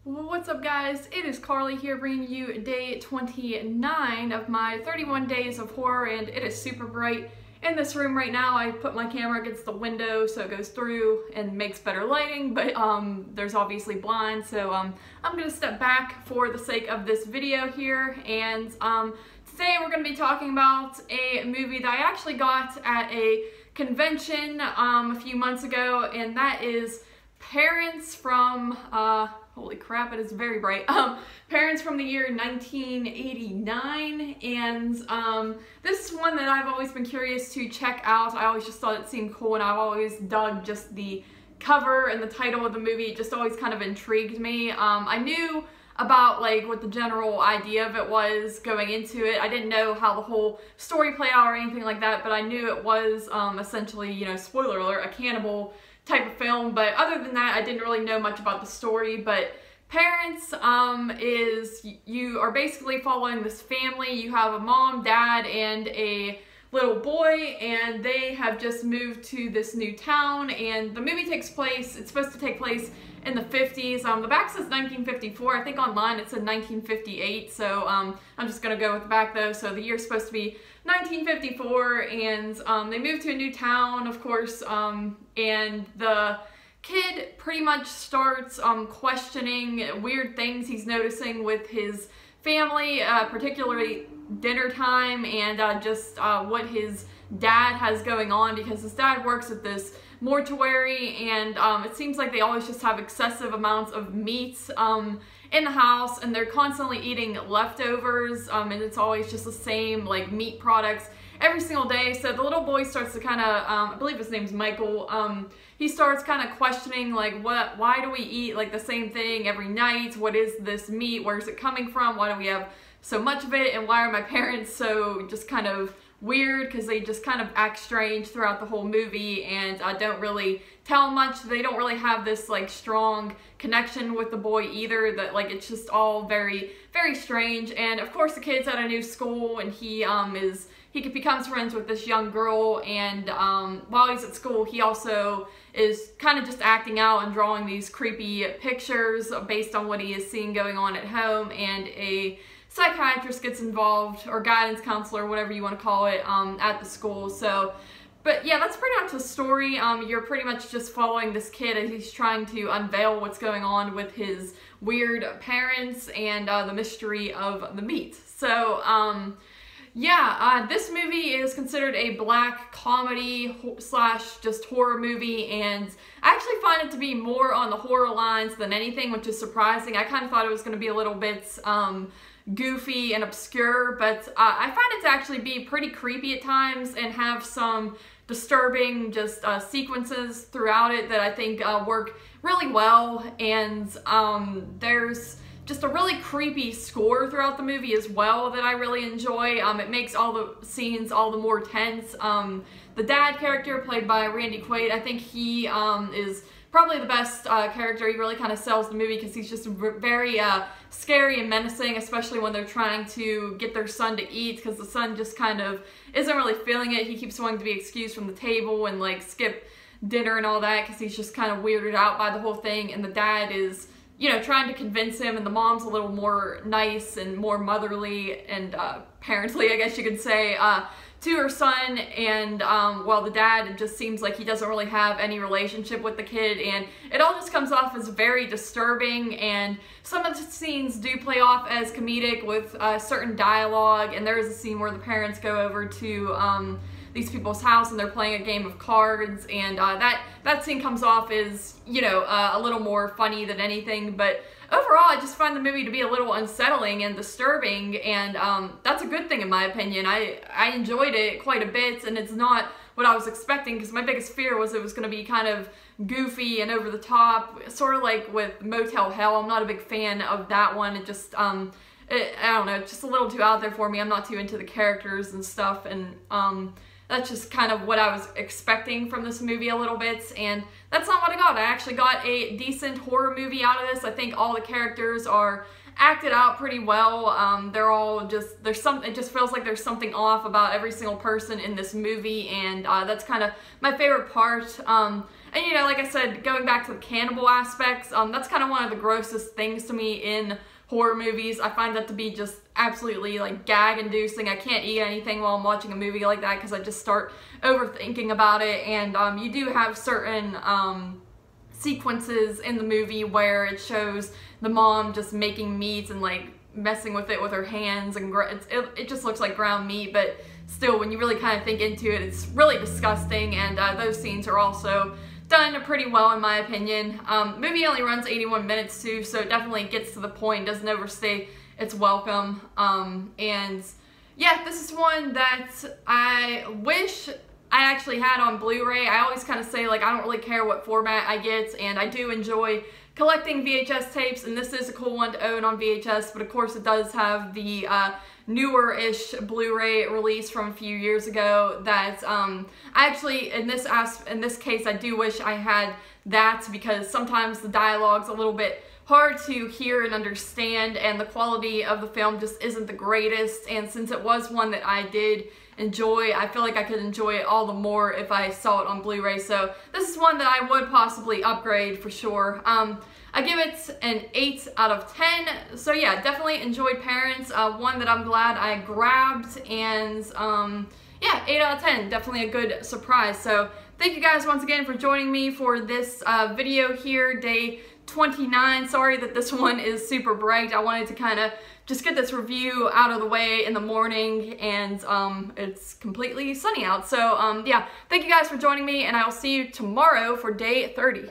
What's up, guys? It is Carly here bringing you day 29 of my 31 days of horror, and it is super bright in this room right now. I put my camera against the window so it goes through and makes better lighting, but there's obviously blinds, so I'm gonna step back for the sake of this video here. And today we're gonna be talking about a movie that I actually got at a convention a few months ago, and that is Parents from holy crap, it is very bright. Parents from the year 1989, and this is one that I've always been curious to check out. I always just thought it seemed cool, and I've always dug just the cover and the title of the movie. It just always kind of intrigued me. I knew about like what the general idea of it was going into it. I didn't know how the whole story played out or anything like that, but I knew it was essentially, you know, spoiler alert, a cannibal type of film. But other than that, I didn't really know much about the story. But Parents is, you are basically following this family. You have a mom, dad, and a little boy, and they have just moved to this new town, and the movie takes place, it's supposed to take place in the 50s. The back says 1954. I think online it said 1958, so I'm just gonna go with the back though. So the year's supposed to be 1954, and they moved to a new town, of course, and the kid pretty much starts questioning weird things he's noticing with his family, particularly dinner time, and just what his dad has going on, because his dad works at this mortuary, and it seems like they always just have excessive amounts of meat in the house, and they're constantly eating leftovers, and it's always just the same like meat products every single day. So the little boy starts to kind of, I believe his name's Michael, he starts kind of questioning like, why do we eat like the same thing every night? What is this meat? Where's it coming from? Why do we have so much of it? And why are my parents so just kind of weird? Because they just kind of act strange throughout the whole movie, and don't really tell much. They don't really have this like strong connection with the boy either, that like it's just all very, very strange. And of course the kid's at a new school, and he becomes friends with this young girl, and while he's at school he also is kind of just acting out and drawing these creepy pictures based on what he is seeing going on at home, and a psychiatrist gets involved, or guidance counselor, whatever you want to call it, at the school. So, but yeah, that's pretty much the story. You're pretty much just following this kid as he's trying to unveil what's going on with his weird parents and the mystery of the meat. So, yeah, this movie is considered a black comedy slash just horror movie, and I actually find it to be more on the horror lines than anything, which is surprising. I kind of thought it was going to be a little bit goofy and obscure, but I find it to actually be pretty creepy at times and have some disturbing just sequences throughout it that I think work really well. And there's just a really creepy score throughout the movie as well that I really enjoy. It makes all the scenes all the more tense. The dad character, played by Randy Quaid, I think he is probably the best character. He really kind of sells the movie because he's just very scary and menacing, especially when they're trying to get their son to eat, because the son just kind of isn't really feeling it. He keeps wanting to be excused from the table and like skip dinner and all that because he's just kind of weirded out by the whole thing, and the dad is, you know, trying to convince him, and the mom's a little more nice and more motherly and parently, I guess you could say, to her son. And well, the dad just seems like he doesn't really have any relationship with the kid, and it all just comes off as very disturbing. And some of the scenes do play off as comedic with certain dialogue, and there is a scene where the parents go over to these people's house and they're playing a game of cards, and that scene comes off as, you know, a little more funny than anything. But overall, I just find the movie to be a little unsettling and disturbing, and that's a good thing in my opinion. I enjoyed it quite a bit, and it's not what I was expecting, because my biggest fear was it was going to be kind of goofy and over the top, sort of like with Motel Hell. I'm not a big fan of that one. It just, I don't know, it's just a little too out there for me. I'm not too into the characters and stuff, and that's just kind of what I was expecting from this movie a little bit, and that's not what I got. I actually got a decent horror movie out of this. I think all the characters are acted out pretty well. They're all just, it just feels like there's something off about every single person in this movie, and that's kind of my favorite part. And you know, like I said, going back to the cannibal aspects, that's kind of one of the grossest things to me in horror movies. I find that to be just absolutely like gag inducing. I can't eat anything while I'm watching a movie like that because I just start overthinking about it. And you do have certain sequences in the movie where it shows the mom just making meat and like messing with it with her hands, and it just looks like ground meat, but still, when you really kind of think into it, it's really disgusting. And those scenes are also done pretty well in my opinion. Movie only runs 81 minutes too, so it definitely gets to the point, doesn't overstay its welcome. And yeah, this is one that I wish I actually had on Blu-ray. I always kind of say, like, I don't really care what format I get, and I do enjoy collecting VHS tapes, and this is a cool one to own on VHS, but of course it does have the newer-ish Blu-ray release from a few years ago that I actually, in this case, I do wish I had that, because sometimes the dialogue's a little bit hard to hear and understand, and the quality of the film just isn't the greatest. And since it was one that I did enjoy, I feel like I could enjoy it all the more if I saw it on Blu-ray. So this is one that I would possibly upgrade for sure. I give it an 8 out of 10. So yeah, definitely enjoyed Parents. One that I'm glad I grabbed, and yeah, 8 out of 10. Definitely a good surprise. So thank you guys once again for joining me for this video here, day 29. Sorry that this one is super bright. I wanted to kind of just get this review out of the way in the morning, and it's completely sunny out. So yeah, thank you guys for joining me, and I will see you tomorrow for day 30.